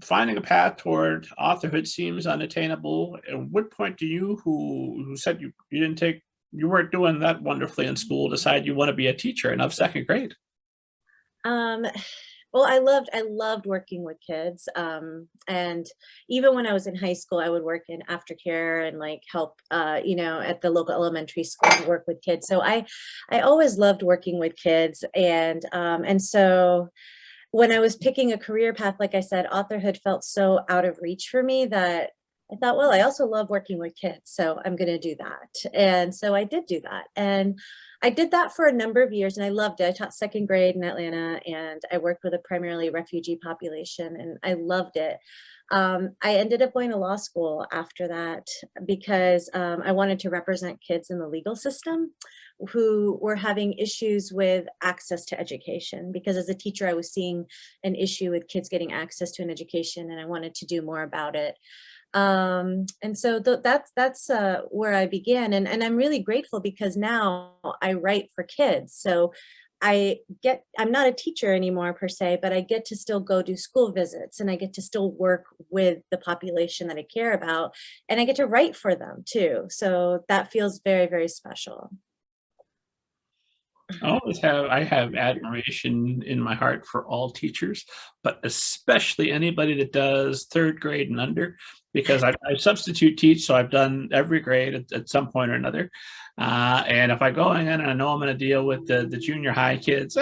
finding a path toward authorhood seems unattainable. At what point do you, who said you didn't take, you weren't doing that wonderfully in school, decide you want to be a teacher and of second grade? Um, well, I loved working with kids. And even when I was in high school, I would work in aftercare and like help, at the local elementary school to work with kids. So I always loved working with kids, and so when I was picking a career path, like I said, authorhood felt so out of reach for me that I thought, well, I also love working with kids, so I'm going to do that. And so I did do that. And I did that for a number of years and I loved it. I taught second grade in Atlanta and I worked with a primarily refugee population and I loved it. I ended up going to law school after that because I wanted to represent kids in the legal system who were having issues with access to education. Because as a teacher, I was seeing an issue with kids getting access to an education, and I wanted to do more about it. And so that's where I began, and I'm really grateful because now I write for kids. So I'm not a teacher anymore per se, but I get to still go do school visits and I get to still work with the population that I care about, and I get to write for them too. So that feels very, very special. I have admiration in my heart for all teachers, but especially anybody that does third grade and under, because I substitute teach, so I've done every grade at some point or another. And if I go in and I know I'm going to deal with the junior high kids,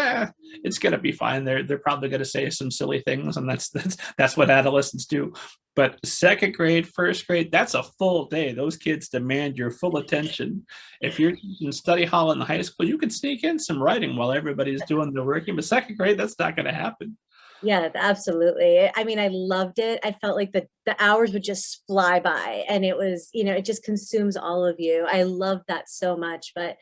it's going to be fine. They're probably going to say some silly things, and that's what adolescents do. But second grade, first grade, that's a full day. Those kids demand your full attention. If you're in study hall in the high school, you can sneak in some writing while everybody's doing their working, but second grade, that's not going to happen. Yeah, absolutely. I mean, I loved it. I felt like the hours would just fly by and it was, it just consumes all of you. I loved that so much, but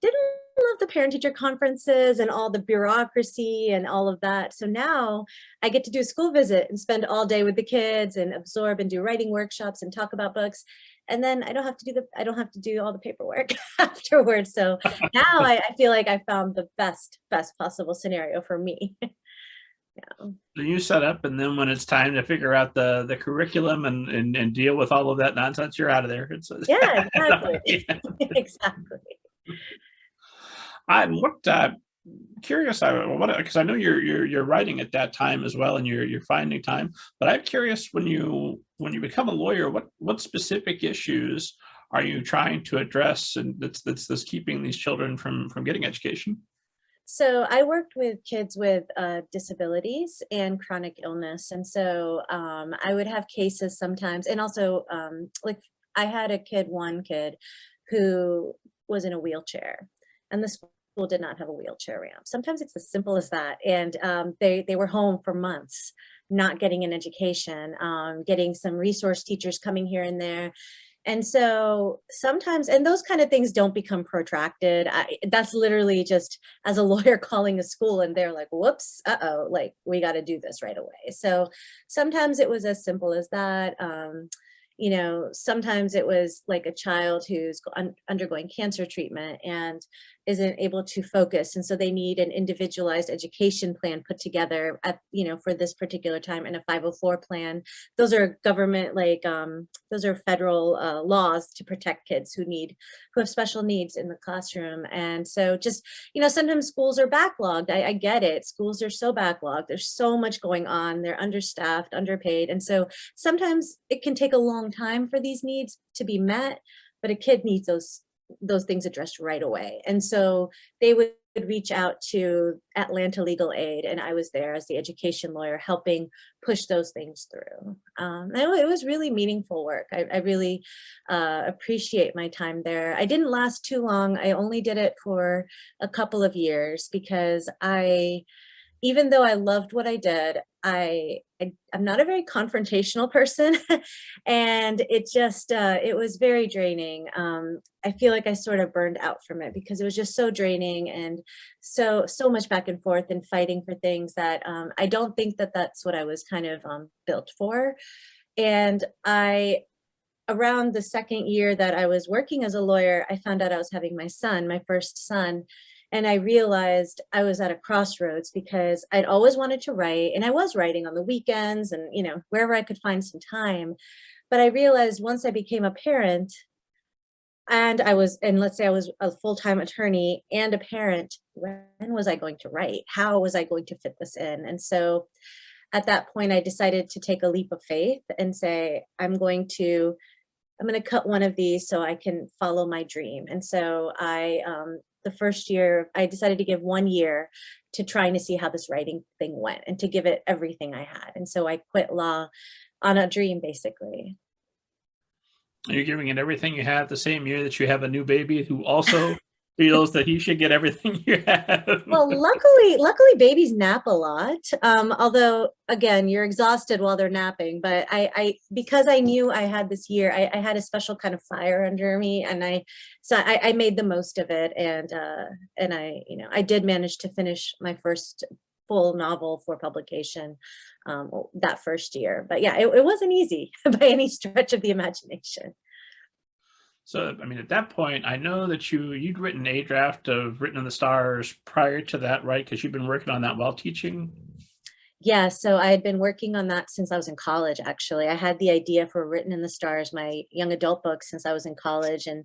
didn't love the parent teacher conferences and all the bureaucracy and all of that. So now I get to do a school visit and spend all day with the kids and absorb and do writing workshops and talk about books. And then I don't have to do all the paperwork afterwards. So now I feel like I found the best possible scenario for me. Yeah. So you set up, and then when it's time to figure out the curriculum and deal with all of that nonsense, you're out of there. Yeah, exactly. Exactly. I'm what curious. Because I know you're writing at that time as well, and you're finding time. But I'm curious, when you become a lawyer, what specific issues are you trying to address, and that's keeping these children from getting education? So I worked with kids with disabilities and chronic illness. And so I would have cases sometimes, and also like I had one kid who was in a wheelchair, and the school did not have a wheelchair ramp. Sometimes it's as simple as that. And they were home for months, not getting an education, getting some resource teachers coming here and there. And so sometimes, and those kind of things don't become protracted. That's literally just as a lawyer calling a school and they're like, whoops, uh-oh, like we got to do this right away. So sometimes it was as simple as that. Sometimes it was like a child who's undergoing cancer treatment and isn't able to focus. And so they need an individualized education plan put together for this particular time, and a 504 plan. Those are government, those are federal laws to protect kids who have special needs in the classroom. And so just, sometimes schools are backlogged. I get it. Schools are so backlogged. There's so much going on. They're understaffed, underpaid. And so sometimes it can take a long time for these needs to be met, but a kid needs those things addressed right away. And so they would reach out to Atlanta Legal Aid, and I was there as the education lawyer helping push those things through. It was really meaningful work. I really appreciate my time there. I didn't last too long. I only did it for a couple of years because even though I loved what I did, I'm not a very confrontational person, and it was very draining. I feel like I sort of burned out from it because it was just so draining and so much back and forth and fighting for things that I don't think that that's what I was kind of built for. And around the second year that I was working as a lawyer, I found out I was having my first son, And I realized I was at a crossroads because I'd always wanted to write, and I was writing on the weekends and, wherever I could find some time. But I realized once I became a parent, and let's say I was a full-time attorney and a parent, when was I going to write? How was I going to fit this in? And so at that point, I decided to take a leap of faith and say, I'm going to cut one of these so I can follow my dream. And so the first year, I decided to give 1 year to trying to see how this writing thing went and to give it everything I had. And so I quit law on a dream, basically. You're giving it everything you have the same year that you have a new baby who also feels that he should get everything you have. Well, luckily babies nap a lot. Although again, you're exhausted while they're napping. But because I knew I had this year, I had a special kind of fire under me, and I made the most of it, and I did manage to finish my first full novel for publication that first year. But yeah, it wasn't easy by any stretch of the imagination. So, I mean, at that point, I know that you'd written a draft of Written in the Stars prior to that, right? Because you've been working on that while teaching. Yeah, so I had been working on that since I was in college, actually. I had the idea for Written in the Stars, my young adult book, since I was in college, and,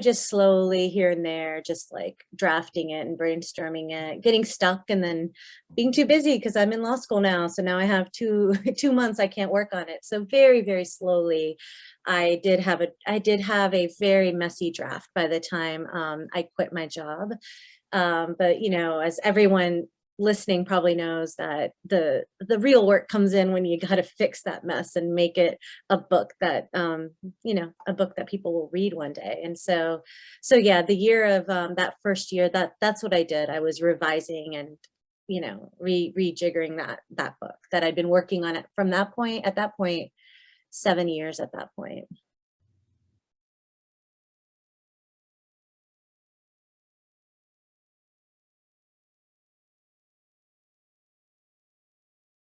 just slowly here and there, just like drafting it and brainstorming it, getting stuck, and then being too busy because I'm in law school now. So now I have two 2 months I can't work on it. So very, very slowly, I did have a very messy draft by the time I quit my job. But as everyone listening probably knows, that the real work comes in when you got to fix that mess and make it a book that a book that people will read one day. And so yeah, the year of that first year, that's what I did. I was revising and rejiggering that book that I'd been working on it from that point, at that point, 7 years at that point.